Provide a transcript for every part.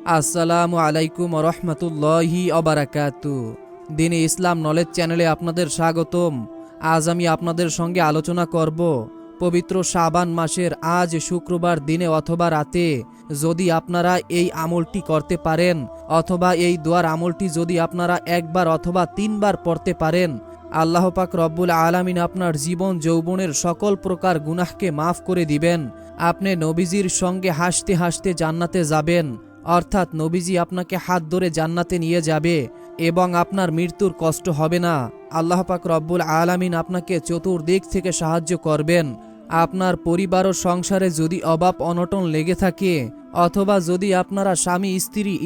আসসালামু আলাইকুম রহমতুল্লাহি অবারাকাতু। দিনে ইসলাম নলেজ চ্যানেলে আপনাদের স্বাগতম। আজ আমি আপনাদের সঙ্গে আলোচনা করব পবিত্র শাবান মাসের আজ শুক্রবার দিনে অথবা রাতে যদি আপনারা এই আমলটি করতে পারেন অথবা এই দোয়ার আমলটি যদি আপনারা একবার অথবা 3 বার পড়তে পারেন, আল্লাহ পাক রব্বুল আলামিন আপনার জীবন যৌবনের সকল প্রকার গুনাহকে মাফ করে দিবেন। আপনি নবীজির সঙ্গে হাসতে হাসতে জান্নাতে যাবেন, অর্থাৎ নবীজি আপনাকে হাত ধরে জান্নাতে নিয়ে যাবে এবং আপনার মৃত্যুর কষ্ট হবে না। আল্লাহ পাক রব্বুল আলামিন আপনাকে চতুর্দিক থেকে সাহায্য করবেন। আপনার পরিবার ও সংসারে যদি অভাব অনটন লেগে থাকে অথবা যদি আপনারা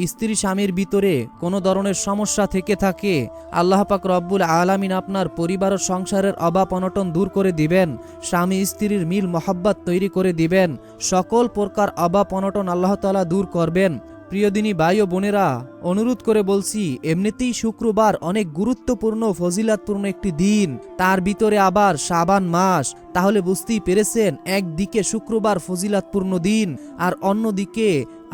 স্ত্রী স্বামীর ভিতরে কোনো ধরনের সমস্যা থেকে থাকে, আল্লাহ পাক রব্বুল আলামিন আপনার পরিবার ও সংসারের অভাব অনটন দূর করে দিবেন, স্বামী স্ত্রীর মিল মহব্বত তৈরি করে দিবেন, সকল প্রকার অভাব অনটন আল্লাহ তাআলা দূর করবেন। প্রিয় দিনী ভাই ও বোনেরা, অনুরোধ করে বলছি, এমনিতেই শুক্রবার অনেক গুরুত্বপূর্ণ ফজিলাতপূর্ণ একটি দিন, তার ভিতরে আবার শাবান মাস। তাহলে বুঝতেই পেরেছেন, একদিকে শুক্রবার ফজিলাতপূর্ণ দিন আর অন্যদিকে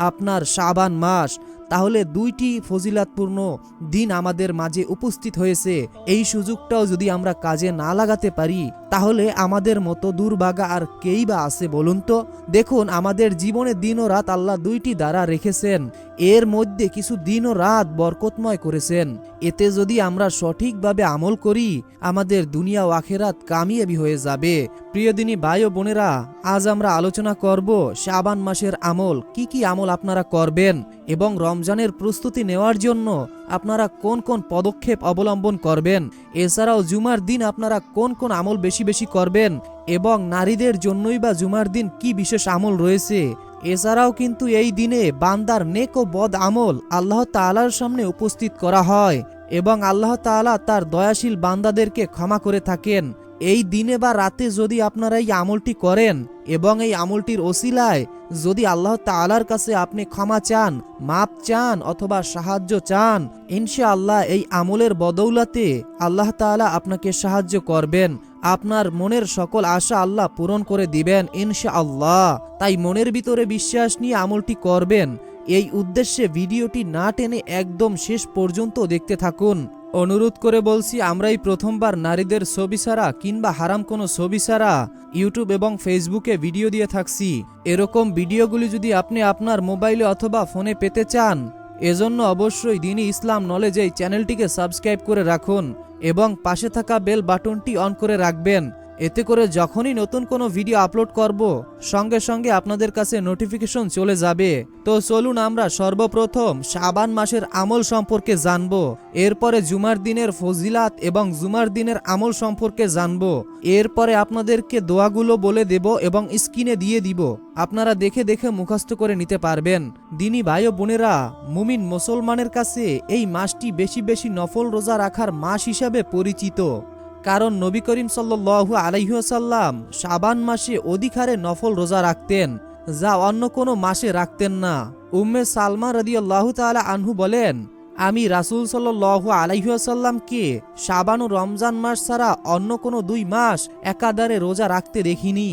আপনার শাবান মাস। তাহলে দুইটি ফজিলাতপূর্ণ দিন আমাদের মাঝে উপস্থিত হয়েছে। এই সুযোগটাও যদি আমরা কাজে না লাগাতে পারি তাহলে আমাদের মতো দুর্ভাগা আর কেই বা আছে বলুন তো? দেখুন, আমাদের জীবনে দিন ও রাত আল্লাহ দুইটি দ্বারা রেখেছেন, এর মধ্যে কিছু দিন ও রাত বরকতময় করেছেন। এতে যদি আমরা সঠিকভাবে আমল করি আমাদের দুনিয়া ও আখিরাত কামিয়াবি হয়ে যাবে। প্রিয় দিনী ভাই ও বোনেরা, আজ আমরা আলোচনা করব শাবান মাসের আমল। কি কি আমল আপনারা করবেন এবং রমজানের প্রস্তুতি নেওয়ার জন্য আপনারা কোন কোন পদক্ষেপ অবলম্বন করবেন, এছাড়াও জুমার দিন আপনারা কোন কোন আমল বেশি বেশি করবেন এবং নারীদের জন্যই বা জুমার দিন কি বিশেষ আমল রয়েছে। এছাড়াও কিন্তু এই দিনে বান্দার নেক ও বদ আমল আল্লাহ তাআলার সামনে উপস্থিত করা হয় এবং আল্লাহ তাআলা তার দয়াশীল বান্দাদেরকে ক্ষমা করে থাকেন। এই দিনে বা রাতে যদি আপনারা এই আমলটি করেন এবং এই আমলটির ওসিলায় যদি আল্লাহ তাআলার কাছে আপনি ক্ষমা চান, মাপ চান অথবা সাহায্য চান, ইনশাআল্লাহ এই আমলের বদৌলতে আল্লাহ তাআলা আপনাকে সাহায্য করবেন। আপনার মনের সকল আশা আল্লাহ পূরণ করে দিবেন ইনশাআল্লাহ। তাই মনের ভিতরে বিশ্বাস নিয়ে আমলটি করবেন। এই উদ্দেশ্যে ভিডিওটি না টেনে একদম শেষ পর্যন্ত দেখতে থাকুন। অনুরোধ করে বলছি, আমরাই প্রথমবার নারীদের ছবি ছাড়া কিংবা হারাম কোনো ছবি ছাড়া ইউটিউব এবং ফেসবুকে ভিডিও দিয়ে থাকছি। এরকম ভিডিওগুলি যদি আপনি আপনার মোবাইলে অথবা ফোনে পেতে চান, এজন্য অবশ্যই দ্বীনি ইসলাম নলেজ এই চ্যানেলটিকে সাবস্ক্রাইব করে রাখুন এবং পাশে থাকা বেল বাটনটি অন করে রাখবেন। এতে করে যখনই নতুন কোনো ভিডিও আপলোড করব সঙ্গে সঙ্গে আপনাদের কাছে নোটিফিকেশন চলে যাবে। তো চলুন আমরা সর্বপ্রথম শাবান মাসের আমল সম্পর্কে জানব, এরপরে জুমার দিনের ফজিলাত এবং জুমার দিনের আমল সম্পর্কে জানব, এরপরে আপনাদেরকে দোয়াগুলো বলে দেব এবং স্ক্রিনে দিয়ে দিব, আপনারা দেখে দেখে মুখস্থ করে নিতে পারবেন। দিনী ভাই ও বোনেরা, মুমিন মুসলমানের কাছে এই মাসটি বেশি বেশি নফল রোজা রাখার মাস হিসাবে পরিচিত, কারণ নবী করিম সাল্লাল্লাহু আলাইহি ওয়াসাল্লাম শাবান মাসে অধিক হারে নফল রোজা রাখতেন, যা অন্য কোনো মাসে রাখতেন না। উম্মে সালমা রাদিয়াল্লাহু তাআলা আনহু বলেন, আমি রাসূল সাল্লাল্লাহু আলাইহি ওয়াসাল্লামকে শাবান ও রমজান মাস ছাড়া অন্য কোনো 2 মাস একাধারে রোজা রাখতে দেখিনি।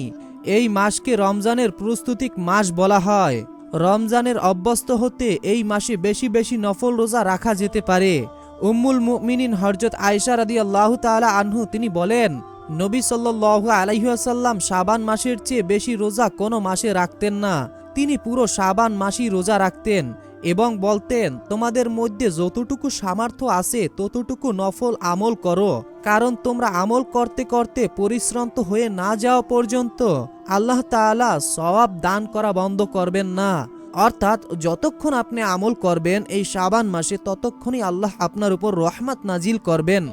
এই মাসকে রমজানের প্রস্তুতি মাস বলা হয়। রমজানের অভ্যস্ত হতে এই মাসে বেশি বেশি নফল রোজা রাখা যেতে পারে। উম্মুল মুমিনিন হযরত আয়েশা রাদিয়াল্লাহু তাআলা আনহু তিনি বলেন, নবী সাল্লাল্লাহু আলাইহি ওয়াসাল্লাম শাবান মাসের চেয়ে বেশি রোজা কোনো মাসে রাখতেন না। তিনি পুরো শাবান মাসই রোজা রাখতেন এবং বলতেন, তোমাদের মধ্যে যতটুকু সামর্থ্য আছে ততটুকু নফল আমল করো, কারণ তোমরা আমল করতে করতে পরিশ্রান্ত হয়ে না যাওয়া পর্যন্ত আল্লাহ তাআলা সওয়াব দান করা বন্ধ করবেন না। অর্থাৎ যতক্ষণ আপনি আমল করবেন এই শাবান মাসে ততক্ষণই আল্লাহ আপনার উপর রহমত নাজিল করবেন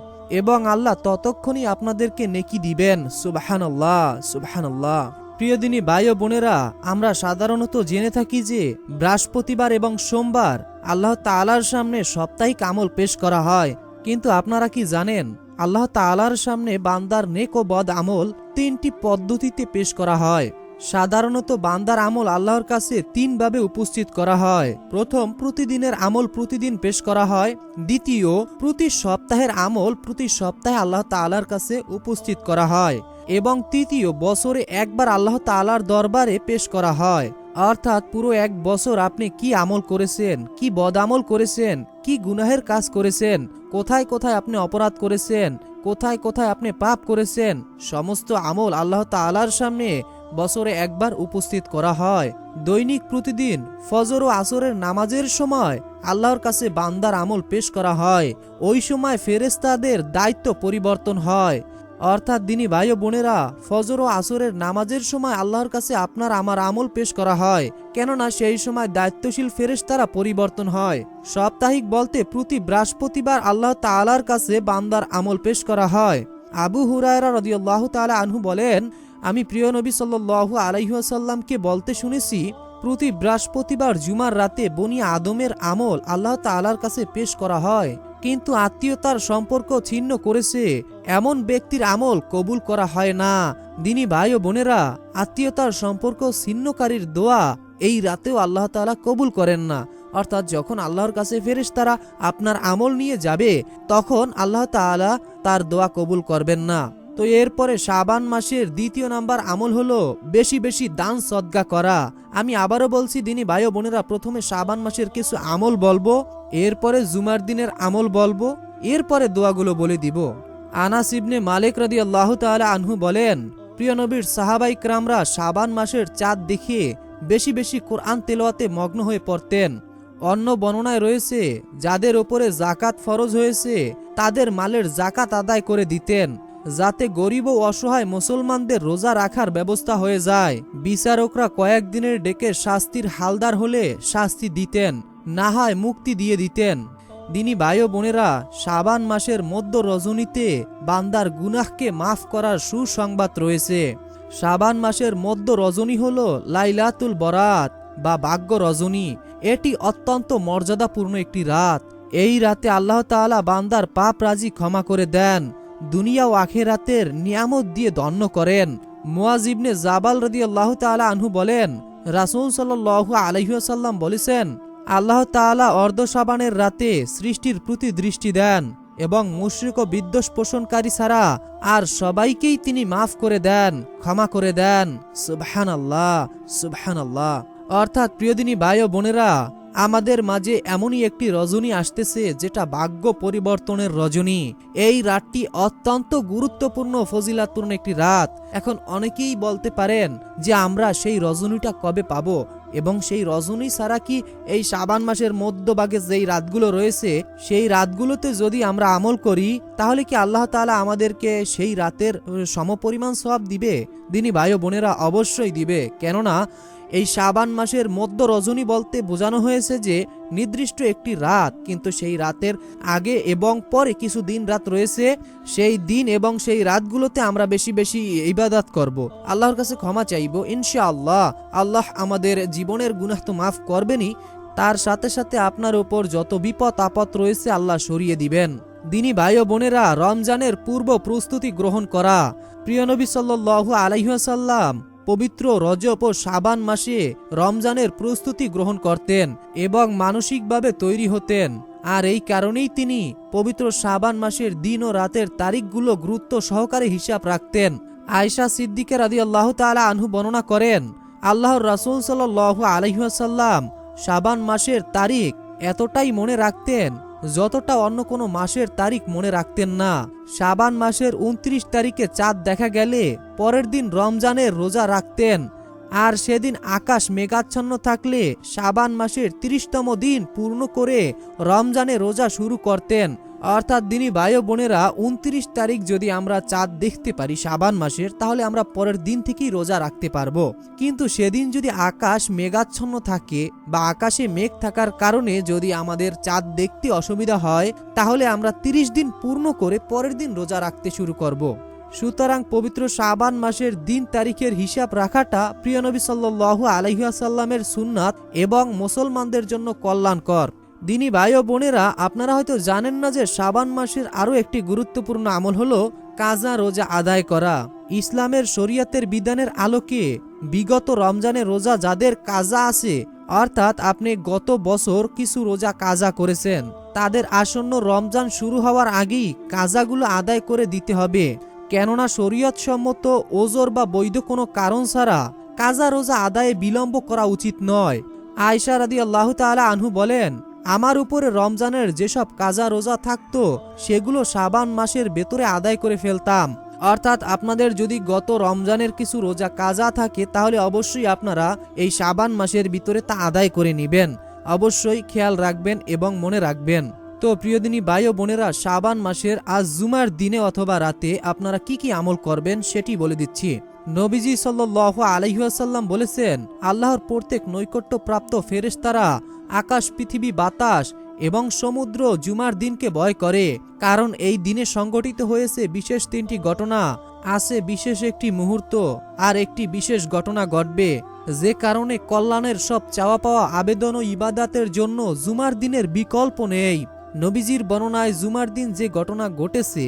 এবং আল্লাহ ততক্ষণই আপনাদেরকে নেকি দিবেন। সুবহানাল্লাহ, সুবহানাল্লাহ। প্রিয় দিনী ভাই ও বোনেরা, আমরা সাধারণত জেনে থাকি যে বৃহস্পতিবার এবং সোমবার আল্লাহ তাআলার সামনে সাপ্তাহিক আমল পেশ করা হয়, কিন্তু আপনারা কি জানেন আল্লাহ তাআলার সামনে বান্দার নেক ও বদ আমল 3টি পদ্ধতিতে পেশ করা হয়। সাধারণত বান্দার আমল আল্লাহর কাছে 3 ভাবে উপস্থিত করা হয়। প্রথম, প্রতিদিনের আমল প্রতিদিন পেশ করা হয়। দ্বিতীয়, প্রতি সপ্তাহের আমল প্রতি সপ্তাহে আল্লাহ তাআলার কাছে উপস্থিত করা হয়। এবং তৃতীয়, বছরে একবার আল্লাহ তাআলার দরবারে পেশ করা হয়। অর্থাৎ পুরো এক বছর আপনি কি আমল করেছেন, কি বদ আমল করেছেন, কি গুনাহের কাজ করেছেন, কোথায় কোথায় আপনি অপরাধ করেছেন, কোথায় কোথায় আপনি পাপ করেছেন, সমস্ত আমল আল্লাহ তাআলার সামনে বছরে একবার উপস্থিত করা হয়। দৈনিক প্রতিদিন ফজর ও আসরের নামাজের সময় আল্লাহর কাছে বান্দার আমল পেশ করা হয়। ওই সময় ফেরেশতাদের দায়িত্ব পরিবর্তন হয়। অর্থাৎ দিনী ভাই ও বোনেরা, ফজর ও আসরের নামাজের সময় আল্লাহর কাছে আপনার আমার আমল পেশ করা হয়, কেননা সেই সময় দায়িত্বশীল ফেরেশতারা পরিবর্তন হয়। সাপ্তাহিক বলতে প্রতি বৃহস্পতিবার আল্লাহ তাআলার কাছে বান্দার আমল পেশ করা হয়। আবু হুরায়রা রাদিয়াল্লাহু তাআলা আনহু বলেন, আমি প্রিয় নবী সাল্লাল্লাহু আলাইহি ওয়াসাল্লামকে বলতে শুনেছি, প্রতি বৃহস্পতিবার জুমার রাতে বনি আদমের আমল আল্লাহ তাআলার কাছে পেশ করা হয়, কিন্তু আত্মীয়তার সম্পর্ক ছিন্ন করেছে এমন ব্যক্তির আমল কবুল করা হয় না। দিনী ভাই ও বোনেরা, আত্মীয়তার সম্পর্ক ছিন্নকারীর দোয়া এই রাতেও আল্লাহ তাআলা কবুল করেন না। অর্থাৎ যখন আল্লাহর কাছে ফেরেশতারা আপনার আমল নিয়ে যাবে, তখন আল্লাহ তাআলা তার দোয়া কবুল করবেন না। তো এরপরে শাবান মাসের দ্বিতীয় নাম্বার আমল হলো বেশি বেশি দান সদকা করা। আমি আবারও বলছি দিনী ভাই ও বোনেরা, প্রথমে শাবান মাসের কিছু আমল বলবো, এরপরে জুমার দিনের আমল বলবো, এরপরে দোয়াগুলো বলে দিব। আনাস ইবনে মালিক রাদিয়াল্লাহু তাআলা আনহু বলেন, প্রিয় নবীর সাহাবায়ে কেরামরা শাবান মাসের চাঁদ দেখে বেশি বেশি কোরআন তেলাওয়াতে মগ্ন হয়ে পড়তেন। অন্য বর্ণনায় রয়েছে, যাদের ওপরে যাকাত ফরজ হয়েছে তাদের মালের যাকাত আদায় করে দিতেন, যাতে গরিব ও অসহায় মুসলমানদের রোজা রাখার ব্যবস্থা হয়ে যায়। বিচারকরা কয়েকদিনের ডেকে শাস্তির হালদার হলে শাস্তি দিতেন, না হয় মুক্তি দিয়ে দিতেন। দিনী ভাই ও বোনেরা, শাবান মাসের মধ্য রজনীতে বান্দার গুনাহকে মাফ করার সুসংবাদ রয়েছে। শাবান মাসের মধ্য রজনী হল লাইলাতুল বরাত বা ভাগ্য রজনী। এটি অত্যন্ত মর্যাদাপূর্ণ একটি রাত। এই রাতে আল্লাহ তাআলা বান্দার পাপ রাজি ক্ষমা করে দেন, দুনিয়া ও আখিরাতের নিয়ামত দিয়ে ধন্য করেন। মুয়াজ ইবনে জাবাল রাদিয়াল্লাহু তাআলা আনহু বলেন, রাসূল সাল্লাল্লাহু আলাইহি ওয়াসাল্লাম বলেছেন, আল্লাহ তাআলা অর্ধ শাবানের রাতে সৃষ্টির প্রতি দৃষ্টি দেন এবং মুশরিক ও বিদ্বেষ পোষণকারী ছাড়া আর সবাইকেই তিনি মাফ করে দেন, ক্ষমা করে দেন। সুবহানাল্লাহ, সুবহানাল্লাহ। অর্থাৎ প্রিয়দিনী ভাই ও বোনেরা, আমাদের মাঝে এমনই একটি রজনী আসতেছে যেটা ভাগ্য পরিবর্তনের রজনী। এই রাতটি অত্যন্ত গুরুত্বপূর্ণ ফজিলাতপূর্ণ একটি রাত। এখন অনেকেই বলতে পারেন যে আমরা সেই রজনীটা কবে পাবো, এবং সেই রজনী ছাড়া কি এই শাবান মাসের মধ্যভাগে যেই রাতগুলো রয়েছে সেই রাতগুলোতে যদি আমরা আমল করি তাহলে কি আল্লাহ তাআলা আমাদেরকে সেই রাতের সমপরিমাণ সওয়াব দিবে? দিনী ভাই ও বোনেরা, অবশ্যই দিবে। কেননা এই শাবান মাসের মধ্য রজনী বলতে বোঝানো হয়েছে যে নির্দিষ্ট একটি রাত, কিন্তু সেই রাতের আগে এবং পরে কিছু দিন রাত রয়েছে। সেই দিন এবং সেই রাতগুলোতে আমরা বেশি বেশি ইবাদত করব, আল্লাহর কাছে ক্ষমা চাইব। ইনশাআল্লাহ আল্লাহ আমাদের জীবনের গুনাহ তো মাফ করবেনই, তার সাথে সাথে আপনার উপর যত বিপদ আপদ রয়েছে আল্লাহ সরিয়ে দিবেন। দিনী ভাই ও বোনেরা, রমজানের পূর্ব প্রস্তুতি গ্রহণ করা। প্রিয় নবী সাল্লাল্লাহু আলাইহি ওয়াসাল্লাম পবিত্র রজব ও শাবান মাসে রমজানের প্রস্তুতি গ্রহণ করতেন এবং মানসিকভাবে তৈরি হতেন। আর এই কারণেই তিনি পবিত্র শাবান মাসের দিন ও রাতের তারিখগুলো গুরুত্ব সহকারে হিসাব রাখতেন। আয়েশা সিদ্দিকা রাদিয়াল্লাহু তাআলা আনহু বর্ণনা করেন, আল্লাহর রাসূল সাল্লাল্লাহু আলাইহি ওয়াসাল্লাম শাবান মাসের তারিখ এতটাই মনে রাখতেন যতটা অন্য কোনো মাসের তারিখ মনে রাখতেন না। শাবান মাসের 29 তারিখে চাঁদ দেখা গেলে পরের দিন রমজানের রোজা রাখতেন, আর সেদিন আকাশ মেঘাচ্ছন্ন থাকলে শাবান মাসের 30তম দিন পূর্ণ করে রমজানে রোজা শুরু করতেন। অর্থাৎ দিনী ভাই ও বোনেরা, 29 তারিখ যদি আমরা চাঁদ দেখতে পারি শাবান মাসের, তাহলে আমরা পরের দিন থেকেই রোজা রাখতে পারবো। কিন্তু সেদিন যদি আকাশ মেঘাচ্ছন্ন থাকে বা আকাশে মেঘ থাকার কারণে যদি আমাদের চাঁদ দেখতে অসুবিধা হয়, তাহলে আমরা 30 দিন পূর্ণ করে পরের দিন রোজা রাখতে শুরু করব। সুতরাং পবিত্র শাবান মাসের দিন তারিখের হিসাব রাখাটা প্রিয় নবী সাল্লাল্লাহু আলাইহি ওয়াসাল্লামের সুন্নাত এবং মুসলমানদের জন্য কল্যাণকর। দিনী ভাই ও বোনেরা, আপনারা হয়তো জানেন না যে শাবান মাসের আরও একটি গুরুত্বপূর্ণ আমল হলো কাজা রোজা আদায় করা। ইসলামের শরীয়তের বিধানের আলোকে বিগত রমজানের রোজা যাদের কাজা আছে, অর্থাৎ আপনি গত বছর কিছু রোজা কাজা করেছেন, তাদের আসন্ন রমজান শুরু হওয়ার আগেই কাজাগুলো আদায় করে দিতে হবে। কেননা শরীয়ত সম্মত ওজর বা বৈধ কোনো কারণ ছাড়া কাজা রোজা আদায়ে বিলম্ব করা উচিত নয়। আয়েশা রাদিয়াল্লাহু তাআলা আনহু বলেন, আমার উপরে রমজানের যেসব কাজা রোজা থাকতো সেগুলো শাবান মাসের ভেতরে আদায় করে ফেলতাম। অর্থাৎ আপনাদের যদি গত রমজানের কিছু রোজা কাজা থাকে তাহলে অবশ্যই আপনারা এই শাবান মাসের ভিতরে তা আদায় করে নেবেন। অবশ্যই খেয়াল রাখবেন এবং মনে রাখবেন। তো প্রিয়দিনী ভাই ও বোনেরা, শাবান মাসের আজ জুমার দিনে অথবা রাতে আপনারা কি কি আমল করবেন সেটি বলে দিচ্ছি। নবীজি সাল্লাল্লাহু আলাইহি ওয়াসাল্লাম বলেছেন, আল্লাহর প্রত্যেক নৈকট্যপ্রাপ্ত ফেরেশতারা আকাশ, পৃথিবী, বাতাস এবং সমুদ্র জুমার দিনকে ভয় করে, কারণ এই দিনে সংঘটিত হয়েছে বিশেষ তিনটি ঘটনা। আছে বিশেষ একটি মুহূর্ত, আর একটি বিশেষ ঘটনা ঘটবে, যে কারণে কল্যাণের সব চাওয়া পাওয়া আবেদন ও ইবাদাতের জন্য জুমার দিনের বিকল্প নেই। নবীজির বর্ণনায় জুমার দিন যে ঘটনা ঘটেছে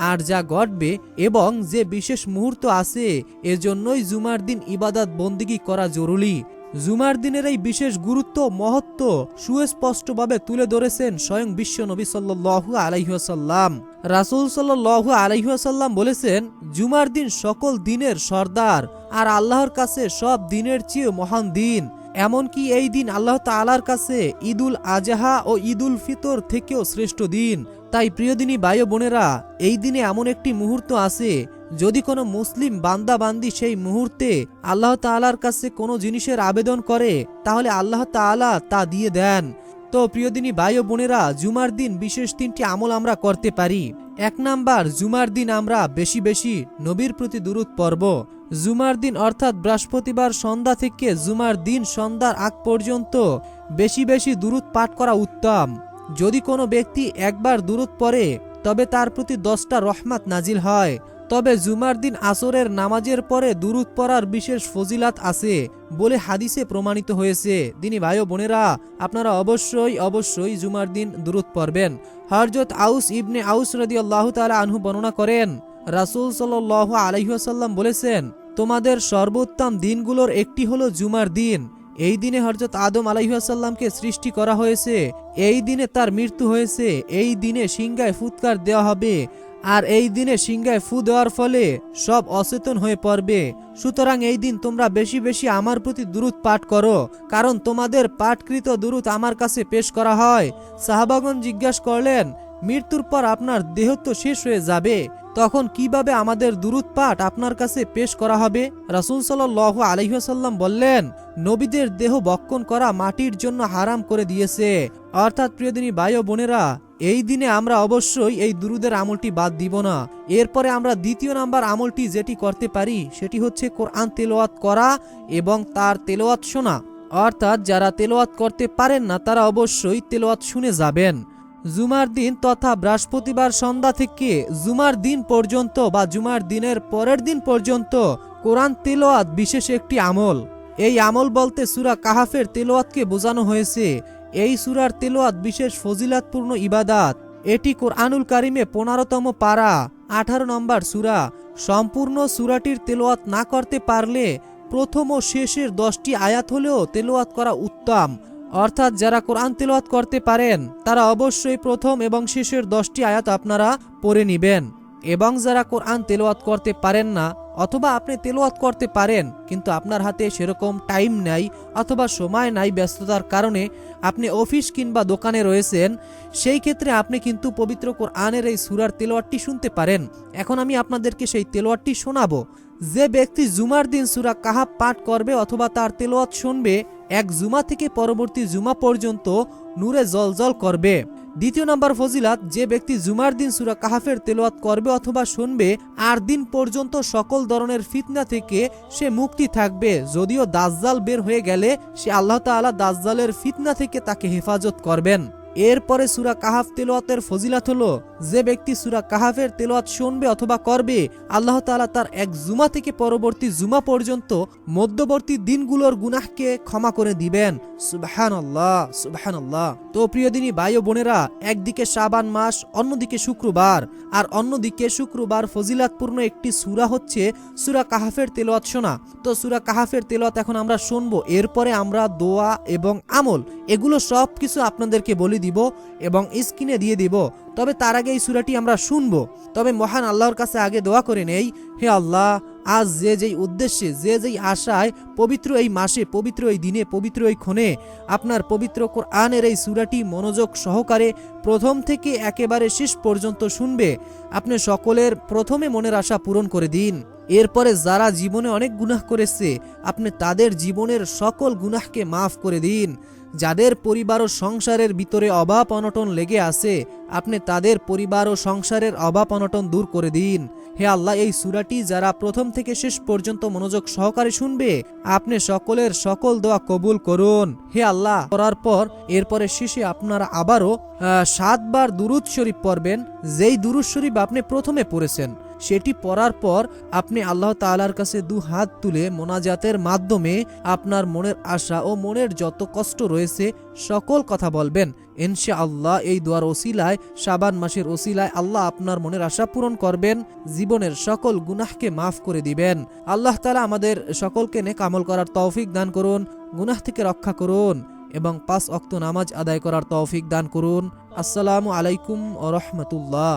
আর যা ঘটবে এবং যে বিশেষ মুহূর্ত আছে, এজন্যই জুমার দিন ইবাদত বন্দিগি করা জরুরি। জুমার দিনের এই বিশেষ গুরুত্ব মহত্ব সুস্পষ্টভাবে তুলে ধরেছেন স্বয়ং বিশ্ব নবী সাল্লাল্লাহু আলাইহি ওয়াসাল্লাম। রাসূল সাল্লাল্লাহু আলাইহি ওয়াসাল্লাম বলেছেন, জুমার দিন সকল দিনের সর্দার আর আল্লাহর কাছে সব দিনের চেয়ে মহান দিন। এমনকি এই দিন আল্লাহ তাআলার কাছে ঈদুল আজহা ও ঈদুল ফিতর থেকেও শ্রেষ্ঠ দিন। তাই প্রিয়দিনী ভাই ও বোনেরা, এই দিনে এমন একটি মুহূর্ত আছে, যদি কোনো মুসলিম বান্দা বান্দি সেই মুহূর্তে আল্লাহ তাআলার কাছে কোনো জিনিসের আবেদন করে তাহলে আল্লাহ তাআলা তা দিয়ে দেন। তো প্রিয়দিনী ভাই ও বোনেরা, জুমার দিন বিশেষ তিনটি আমল আমরা করতে পারি। 1 নাম্বার, জুমার দিন আমরা বেশি বেশি নবীর প্রতি দুরূদ পড়ব। জুমার দিন অর্থাৎ বৃহস্পতিবার সন্ধ্যা থেকে জুমার দিন সন্ধ্যার আগ পর্যন্ত বেশি বেশি দুরূদ পাঠ করা উত্তম। যদি কোনো ব্যক্তি একবার দুরূদ পড়ে তবে তার প্রতি 10টা রহমত নাজিল হয়। তবে জুমার দিন আসরের নামাজের পরে দুরূদ পড়ার বিশেষ ফজিলাত আছে বলে হাদিসে প্রমাণিত হয়েছে। দিনী ভাই ও বোনেরা, আপনারা অবশ্যই জুমার দিন দুরূদ পড়বেন। হযরত আউস ইবনে আউস রাদিয়াল্লাহু তাআলা আনহু বর্ণনা করেন, রাসূল সাল্লাল্লাহু আলাইহি ওয়াসাল্লাম বলেছেন, তোমাদের সর্বোত্তম দিনগুলোর একটি হলো জুমার দিন। এই দিনে হযরত আদম আলাইহিস সালামকে সৃষ্টি করা হয়েছে, এই দিনে তার মৃত্যু হয়েছে, এই দিনে সিংহায় ফুৎকার দেওয়া হবে, আর এই দিনে সিংহায় ফু দেওয়ার ফলে সব অচেতন হয়ে পড়বে। সুতরাং এই দিন তোমরা বেশি বেশি আমার প্রতি দুরূদ পাঠ করো, কারণ তোমাদের পাঠকৃত দুরূদ আমার কাছে পেশ করা হয়। সাহাবাগণ জিজ্ঞাসা করলেন, মৃত্যুর পর আপনার দেহ তো শেষ হয়ে যাবে, তখন কিভাবে আমাদের দুরূদ পাঠ আপনার কাছে পেশ করা হবে? রাসূল সাল্লাল্লাহু আলাইহি ওয়াসাল্লাম বললেন, নবীদের দেহ ভক্ষণ করা মাটির জন্য হারাম করে দিয়েছে। অর্থাৎ প্রিয়দিনী ভাই ও বোনেরা, এই দিনে আমরা অবশ্যই এই দুরূদের আমলটি বাদ দিব না। এরপরে আমরা দ্বিতীয় নাম্বার আমলটি যেটি করতে পারি সেটি হচ্ছে কোরআন তেলাওয়াত করা এবং তার তেলাওয়াত শোনা। অর্থাৎ যারা তেলাওয়াত করতে পারেন না তারা অবশ্যই তেলাওয়াত শুনে যাবেন। জুমার দিন তথা বৃহস্পতিবার সন্ধ্যা থেকে জুমার দিন পর্যন্ত বা জুমার দিনের পরের দিন পর্যন্ত কোরআন তেলাওয়াত বিশেষ একটি আমল। এই আমল বলতে সূরা কাহাফের তেলাওয়াতকে বোঝানো হয়েছে। এই সূরার তেলাওয়াত বিশেষ ফজিলাতপূর্ণ ইবাদাত। এটি কোরআনুল কারিমে 15তম পারা, 18 নম্বর সূরা। সম্পূর্ণ সূরাটির তেলাওয়াত না করতে পারলে প্রথম ও শেষের 10টি আয়াত হলেও তেলাওয়াত করা উত্তম। অর্থাৎ যারা কোরআন তেলাওয়াত করতে পারেন তারা অবশ্যই প্রথম এবং শেষের 10টি আয়াত আপনারা পড়ে নেবেন। এবং যারা কোরআন তেলাওয়াত করতে পারেন না, অথবা আপনি তেলাওয়াত করতে পারেন কিন্তু আপনার হাতে সেরকম টাইম নাই অথবা সময় নাই, ব্যস্ততার কারণে আপনি অফিস কিংবা দোকানে রয়েছেন, সেই ক্ষেত্রে আপনি কিন্তু পবিত্র কোরআনের এই সূরার তেলাওয়াতটি শুনতে পারেন। এখন আমি আপনাদেরকে সেই তেলাওয়াতটি শোনাবো। যে ব্যক্তি জুমার দিন সূরা কাহাফ পাঠ করবে অথবা তার তেলাওয়াত শুনবে, এক জুমা থেকে পরবর্তী জুমা পর্যন্ত নূরে জলজল করবে। দ্বিতীয় নম্বর ফজিলাত, যে ব্যক্তি জুমার দিন সূরা কাহাফের তেলাওয়াত করবে অথবা শুনবে 8 দিন পর্যন্ত সকল ধরনের ফিতনা থেকে সে মুক্তি থাকবে। যদিও দাজ্জাল বের হয়ে গেলে সে আল্লাহ তাআলা দাজ্জালের ফিতনা থেকে তাকে হেফাজত করবেন। এরপরে সূরা কাহাফ তেলাওয়াতের ফজিলাত হলো, যে ব্যক্তি সূরা কাহাফের তেলাওয়াত শুনবে অথবা করবে, আল্লাহ তাআলা তার এক জুমা থেকে পরবর্তী জুমা পর্যন্ত মধ্যবর্তী দিনগুলোর গুনাহকে ক্ষমা করে দিবেন। সুবহানাল্লাহ, সুবহানাল্লাহ। তো প্রিয়দিনী ভাই ও বোনেরা, একদিকে শাবান মাস, অন্যদিকে শুক্রবার, আর অন্যদিকে শুক্রবার ফজিলাতপূর্ণ একটি সূরা হচ্ছে সূরা কাহাফের তেলাওয়াত শোনা। তো সূরা কাহাফের তেলাওয়াত এখন আমরা শুনবো, এরপরে আমরা দোয়া এবং আমল এগুলো সব কিছু আপনাদেরকে বলে দিব এবং স্ক্রিনে দিয়ে দিব। তবে তার আগে এই সূরাটি আমরা শুনবো। তবে মহান আল্লাহর কাছে আগে দোয়া করে নেই, হে আল্লাহ, আজ যে যেই উদ্দেশ্যে যে যেই আশায় পবিত্র এই মাসে পবিত্র এই দিনে পবিত্র এই ক্ষণে আপনার পবিত্র কোরআনের এই সূরাটি মনোযোগ সহকারে প্রথম থেকে একেবারে শেষ পর্যন্ত শুনবে, আপনি সকলের প্রথমে মনের আশা পূরণ করে দিন। এরপরে যারা জীবনে অনেক গুনাহ করেছে আপনি তাদের জীবনের সকল গুনাহকে মাফ করে দিন। যাদের পরিবার ও সংসারের ভিতরে অভাব অনটন লেগে আছে আপনি তাদের পরিবার ও সংসারের অভাব অনটন দূর করে দিন। হে আল্লাহ, এই সূরাটি যারা প্রথম থেকে শেষ পর্যন্ত মনোযোগ সহকারে শুনবে আপনি সকলের সকল দোয়া কবুল করুন। হে আল্লাহ, করার পর এরপরে শেষে আপনারা আবারও 7 বার দুরূদ শরীফ পড়বেন। যেই দুরূদ শরীফ আপনি প্রথমে পড়েছেন সেটি পড়ার পর আপনি আল্লাহ তাআলার কাছে 2 হাত তুলে মোনাজাতের মাধ্যমে আপনার মনের আশা ও মনের যত কষ্ট রয়েছে সকল কথা বলবেন। ইনশাআল্লাহ এই দোয়ার ওসিলায় শাবান মাসের ওসিলায় আল্লাহ আপনার মনের আশা পূরণ করবেন, জীবনের সকল গুনাহকে মাফ করে দিবেন। আল্লাহ তাআলা আমাদের সকলকে নেক আমল করার তৌফিক দান করুন, গুনাহ থেকে রক্ষা করুন এবং 5 ওয়াক্ত নামাজ আদায় করার তৌফিক দান করুন। আসসালামু আলাইকুম ওয়া রাহমাতুল্লাহ।